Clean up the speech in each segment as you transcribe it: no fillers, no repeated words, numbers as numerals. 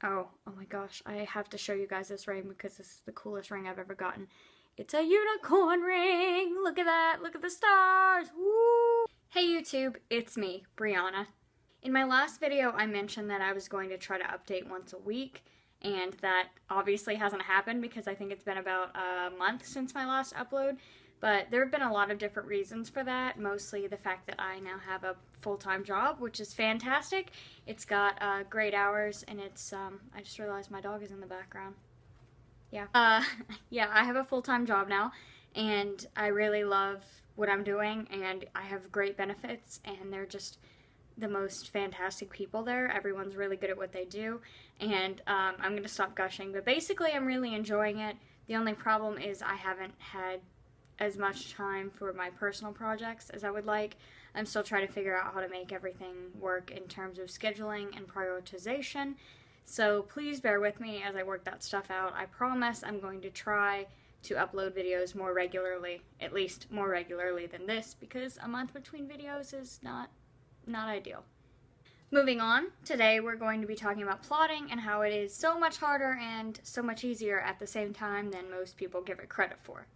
Oh my gosh, I have to show you guys this ring because this is the coolest ring I've ever gotten. It's a unicorn ring! Look at that! Look at the stars! Woo! Hey YouTube, it's me, Brianna. In my last video, I mentioned that I was going to try to update once a week, and that obviously hasn't happened because I think it's been about a month since my last upload. But there have been a lot of different reasons for that, mostly the fact that I now have a full-time job, which is fantastic. It's got great hours, and it's, I just realized my dog is in the background. Yeah. Yeah, I have a full-time job now, and I really love what I'm doing, and I have great benefits, and they're just the most fantastic people there. Everyone's really good at what they do, and I'm going to stop gushing, but basically I'm really enjoying it. The only problem is I haven't had as much time for my personal projects as I would like. I'm still trying to figure out how to make everything work in terms of scheduling and prioritization. So please bear with me as I work that stuff out. I promise I'm going to try to upload videos more regularly, at least more regularly than this, because a month between videos is not ideal. Moving on, today we're going to be talking about plotting and how it is so much harder and so much easier at the same time than most people give it credit for.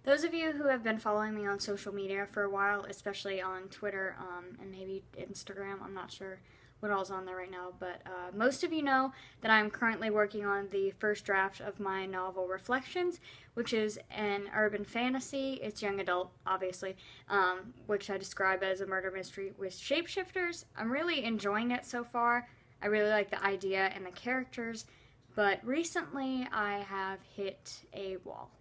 Those of you who have been following me on social media for a while, especially on Twitter and maybe Instagram, I'm not sure what all's on there right now, but most of you know that I'm currently working on the first draft of my novel Reflections, which is an urban fantasy. It's young adult, obviously, which I describe as a murder mystery with shapeshifters. I'm really enjoying it so far. I really like the idea and the characters, but recently I have hit a wall.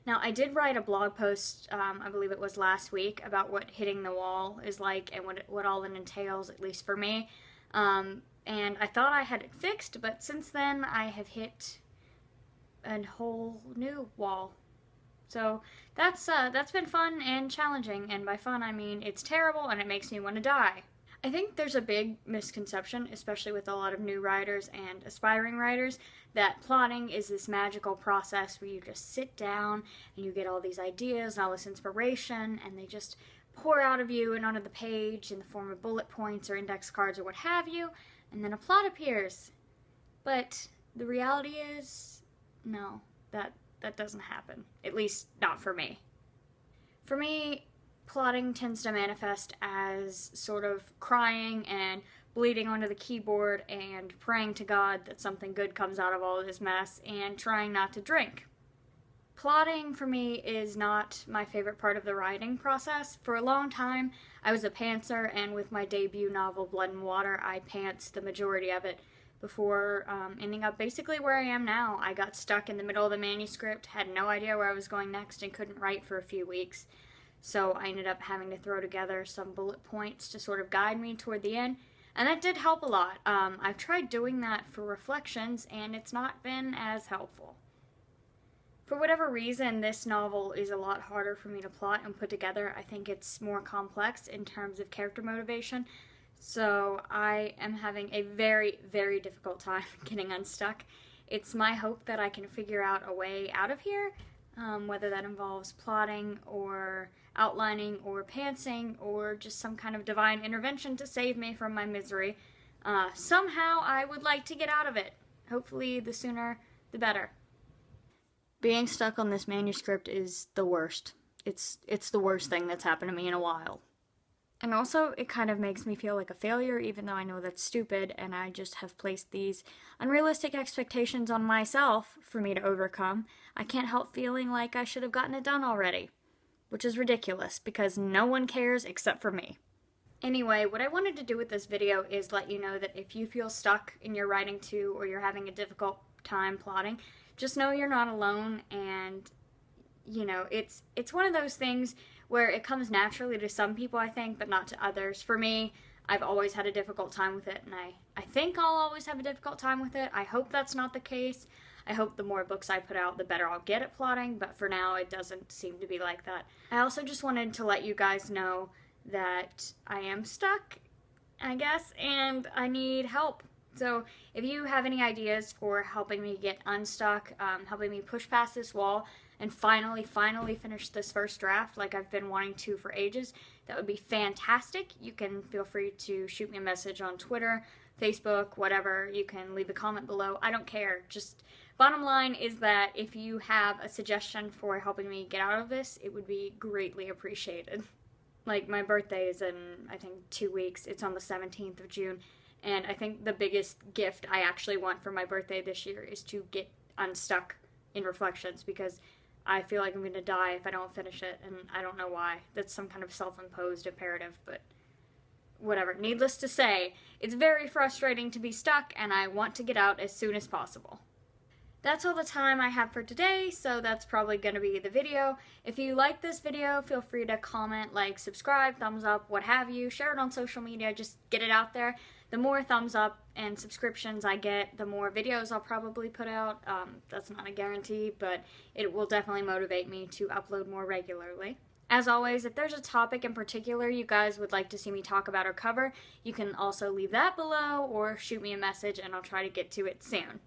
Now, I did write a blog post, I believe it was last week, about what hitting the wall is like and what all it entails, at least for me. And I thought I had it fixed, but since then I have hit a whole new wall. So that's been fun and challenging, and by fun I mean it's terrible and it makes me want to die. I think there's a big misconception, especially with a lot of new writers and aspiring writers, that plotting is this magical process where you just sit down and you get all these ideas and all this inspiration and they just pour out of you and onto the page in the form of bullet points or index cards or what have you, and then a plot appears. But the reality is, no, that doesn't happen. At least not for me. For me, plotting tends to manifest as sort of crying and bleeding onto the keyboard and praying to God that something good comes out of all this mess and trying not to drink. Plotting for me is not my favorite part of the writing process. For a long time, I was a pantser, and with my debut novel, Blood and Water, I pantsed the majority of it before ending up basically where I am now. I got stuck in the middle of the manuscript, had no idea where I was going next, and couldn't write for a few weeks. So I ended up having to throw together some bullet points to sort of guide me toward the end, and that did help a lot. I've tried doing that for Reflections, and it's not been as helpful. For whatever reason, this novel is a lot harder for me to plot and put together. I think it's more complex in terms of character motivation, so I am having a very, very difficult time getting unstuck. It's my hope that I can figure out a way out of here, whether that involves plotting or outlining or pantsing or just some kind of divine intervention to save me from my misery. Somehow I would like to get out of it. Hopefully the sooner the better. Being stuck on this manuscript is the worst. It's the worst thing that's happened to me in a while. And also, it kind of makes me feel like a failure, even though I know that's stupid, and I just have placed these unrealistic expectations on myself for me to overcome. I can't help feeling like I should have gotten it done already. Which is ridiculous, because no one cares except for me. Anyway, what I wanted to do with this video is let you know that if you feel stuck in your writing too, or you're having a difficult time plotting, just know you're not alone, and you know, it's one of those things where it comes naturally to some people, I think, but not to others. For me, I've always had a difficult time with it, and I think I'll always have a difficult time with it. I hope that's not the case. I hope the more books I put out, the better I'll get at plotting, but for now, it doesn't seem to be like that. I also just wanted to let you guys know that I am stuck, I guess, and I need help. So if you have any ideas for helping me get unstuck, helping me push past this wall, and finally finish this first draft like I've been wanting to for ages, that would be fantastic. You can feel free to shoot me a message on Twitter, Facebook, whatever. You can leave a comment below. I don't care. Just bottom line is that if you have a suggestion for helping me get out of this, it would be greatly appreciated. Like, my birthday is in, I think, 2 weeks. It's on the 17th of June. And I think the biggest gift I actually want for my birthday this year is to get unstuck in Reflections, because I feel like I'm going to die if I don't finish it, and I don't know why. That's some kind of self-imposed imperative, but whatever. Needless to say, it's very frustrating to be stuck, and I want to get out as soon as possible. That's all the time I have for today, so that's probably going to be the video. If you like this video, feel free to comment, like, subscribe, thumbs up, what have you. Share it on social media, just get it out there. The more thumbs up and subscriptions I get, the more videos I'll probably put out. That's not a guarantee, but it will definitely motivate me to upload more regularly. As always, if there's a topic in particular you guys would like to see me talk about or cover, you can also leave that below or shoot me a message and I'll try to get to it soon.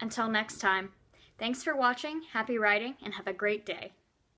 Until next time, thanks for watching, happy writing, and have a great day.